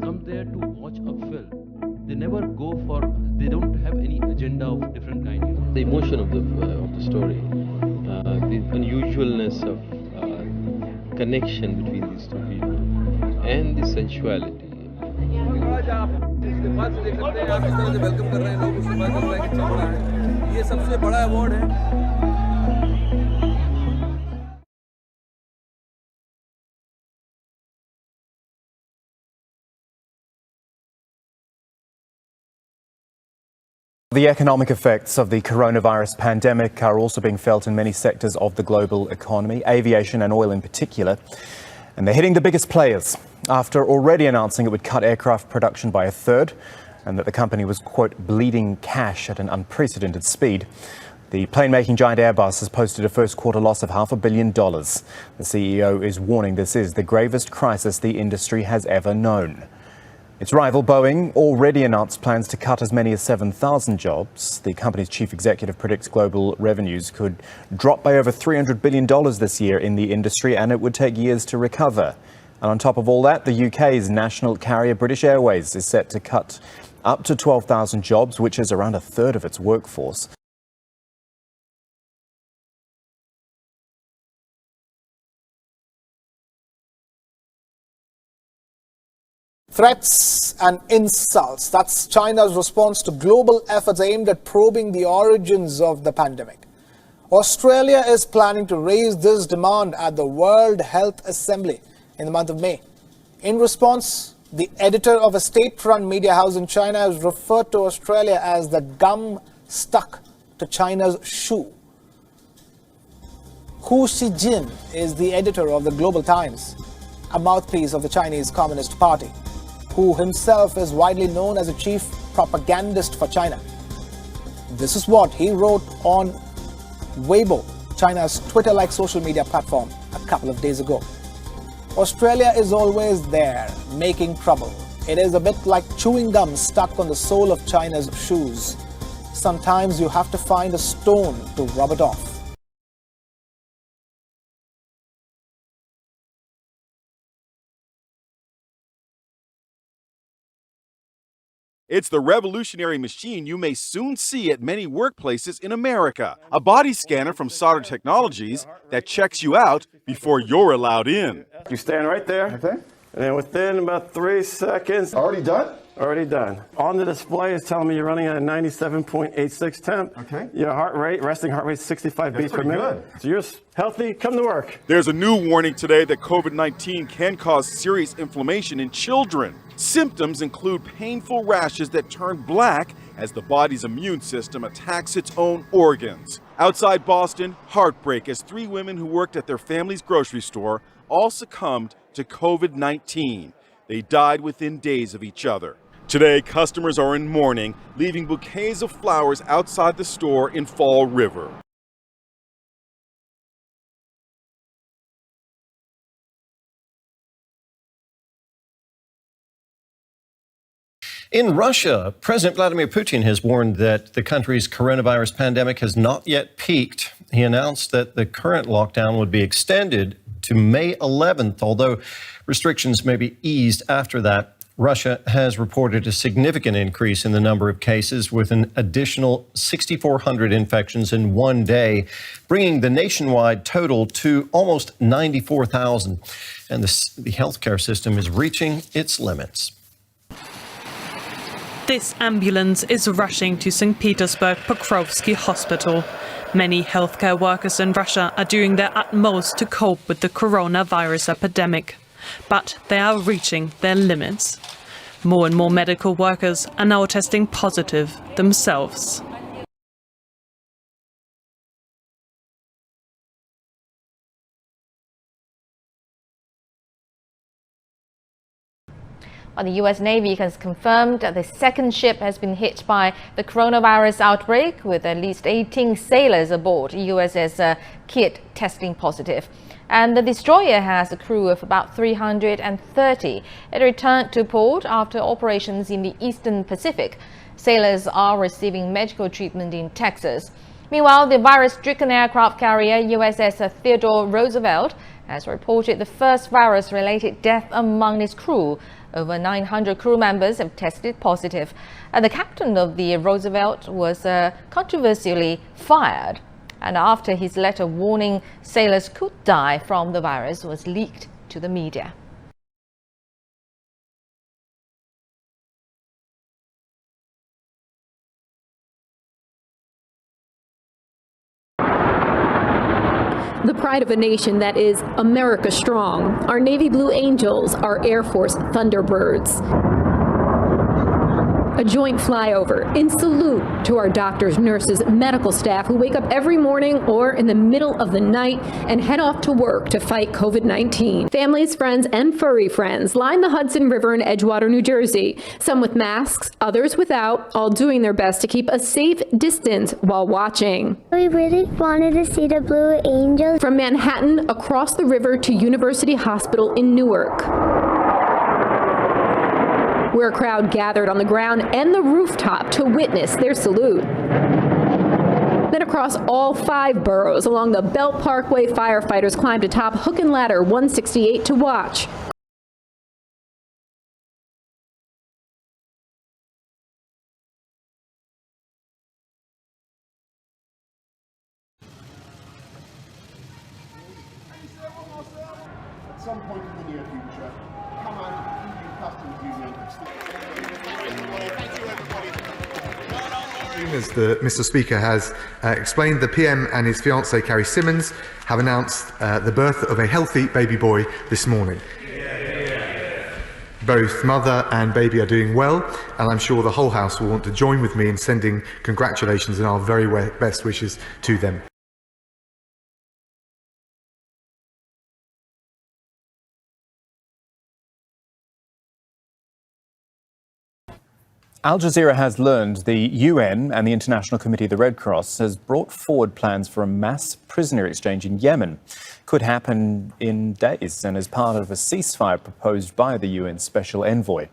Come there to watch a film. They never go for. They don't have any agenda of different kind. The emotion of the story, the unusualness of connection between these two people, and the sensuality. The economic effects of the coronavirus pandemic are also being felt in many sectors of the global economy, aviation and oil in particular. And they're hitting the biggest players after already announcing it would cut aircraft production by a third and that the company was, quote, bleeding cash at an unprecedented speed. The plane-making giant Airbus has posted a first quarter loss of $500 million. The CEO is warning this is the gravest crisis the industry has ever known. Its rival Boeing already announced plans to cut as many as 7,000 jobs. The company's chief executive predicts global revenues could drop by over $300 billion this year in the industry, and it would take years to recover. And on top of all that, the UK's national carrier British Airways is set to cut up to 12,000 jobs, which is around a third of its workforce. Threats and insults. That's China's response to global efforts aimed at probing the origins of the pandemic. Australia is planning to raise this demand at the World Health Assembly in the month of May. In response, the editor of a state-run media house in China has referred to Australia as the gum stuck to China's shoe. Hu Xijin is the editor of the Global Times, a mouthpiece of the Chinese Communist Party, who himself is widely known as a chief propagandist for China. This is what he wrote on Weibo, China's Twitter-like social media platform, a couple of days ago. Australia is always there, making trouble. It is a bit like chewing gum stuck on the sole of China's shoes. Sometimes you have to find a stone to rub it off. It's the revolutionary machine you may soon see at many workplaces in America. A body scanner from Solder Technologies that checks you out before you're allowed in. You stand right there. Okay. And then within about 3 seconds. Already done? Already done. On the display is telling me you're running at a 97.86 temp. Okay. Your heart rate, resting heart rate is 65 beats per minute. Good. So you're healthy, come to work. There's a new warning today that COVID-19 can cause serious inflammation in children. Symptoms include painful rashes that turn black as the body's immune system attacks its own organs. Outside Boston, heartbreak as 3 women who worked at their family's grocery store all succumbed to COVID-19. They died within days of each other. Today, customers are in mourning, leaving bouquets of flowers outside the store in Fall River. In Russia, President Vladimir Putin has warned that the country's coronavirus pandemic has not yet peaked. He announced that the current lockdown would be extended to May 11th, although restrictions may be eased after that. Russia has reported a significant increase in the number of cases, with an additional 6,400 infections in one day, bringing the nationwide total to almost 94,000. And the healthcare system is reaching its limits. This ambulance is rushing to St. Petersburg Pokrovsky Hospital. Many healthcare workers in Russia are doing their utmost to cope with the coronavirus epidemic. But they are reaching their limits. More and more medical workers are now testing positive themselves. Well, the U.S. Navy has confirmed that the second ship has been hit by the coronavirus outbreak, with at least 18 sailors aboard USS Kidd testing positive. And the destroyer has a crew of about 330. It returned to port after operations in the Eastern Pacific. Sailors are receiving medical treatment in Texas. Meanwhile, the virus-stricken aircraft carrier USS Theodore Roosevelt has reported the first virus-related death among its crew. Over 900 crew members have tested positive. The captain of the Roosevelt was controversially fired, and after his letter warning sailors could die from the virus was leaked to the media. The pride of a nation that is America strong. Our Navy Blue Angels, our Air Force Thunderbirds. A joint flyover in salute to our doctors, nurses, medical staff who wake up every morning or in the middle of the night and head off to work to fight COVID-19. Families, friends, and furry friends line the Hudson River in Edgewater, New Jersey. Some with masks, others without, all doing their best to keep a safe distance while watching. We really wanted to see the Blue Angels. From Manhattan across the river to University Hospital in Newark, where a crowd gathered on the ground and the rooftop to witness their salute. Then across all 5 boroughs along the Belt Parkway, firefighters climbed atop Hook and Ladder 168 to watch. At some point in the near future, come out of the EU Customs Union. As Mr. Speaker has explained, the PM and his fiancee Carrie Symonds have announced the birth of a healthy baby boy this morning. Both mother and baby are doing well, and I'm sure the whole house will want to join with me in sending congratulations and our very best wishes to them. Al Jazeera has learned the UN and the International Committee of the Red Cross has brought forward plans for a mass prisoner exchange in Yemen. Could happen in days and as part of a ceasefire proposed by the UN Special Envoy.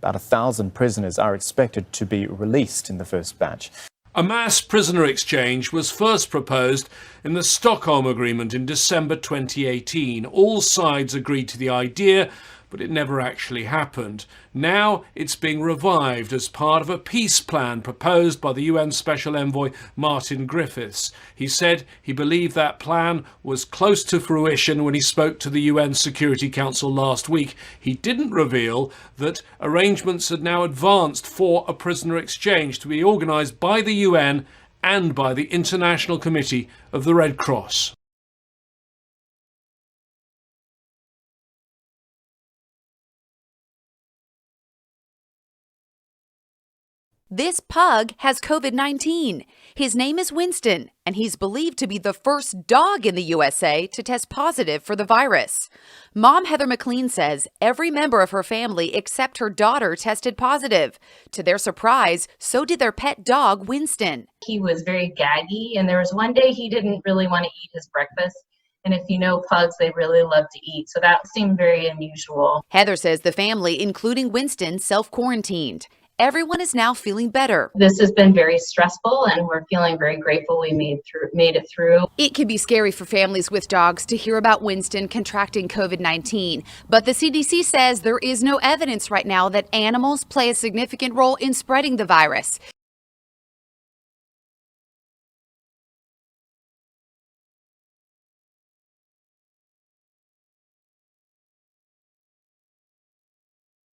About 1,000 prisoners are expected to be released in the first batch. A mass prisoner exchange was first proposed in the Stockholm Agreement in December 2018. All sides agreed to the idea, but it never actually happened. Now it's being revived as part of a peace plan proposed by the UN Special Envoy Martin Griffiths. He said he believed that plan was close to fruition when he spoke to the UN Security Council last week. He didn't reveal that arrangements had now advanced for a prisoner exchange to be organised by the UN and by the International Committee of the Red Cross. This pug has COVID-19. His name is Winston, and he's believed to be the first dog in the USA to test positive for the virus. Mom Heather McLean says every member of her family except her daughter tested positive. To their surprise, so did their pet dog, Winston. He was very gaggy, and there was one day he didn't really want to eat his breakfast. And if you know pugs, they really love to eat. So that seemed very unusual. Heather says the family, including Winston, self-quarantined. everyone is now feeling better. This has been very stressful, and we're feeling very grateful we made it through. It can be scary for families with dogs to hear about Winston contracting COVID-19, but the CDC says there is no evidence right now that animals play a significant role in spreading the virus.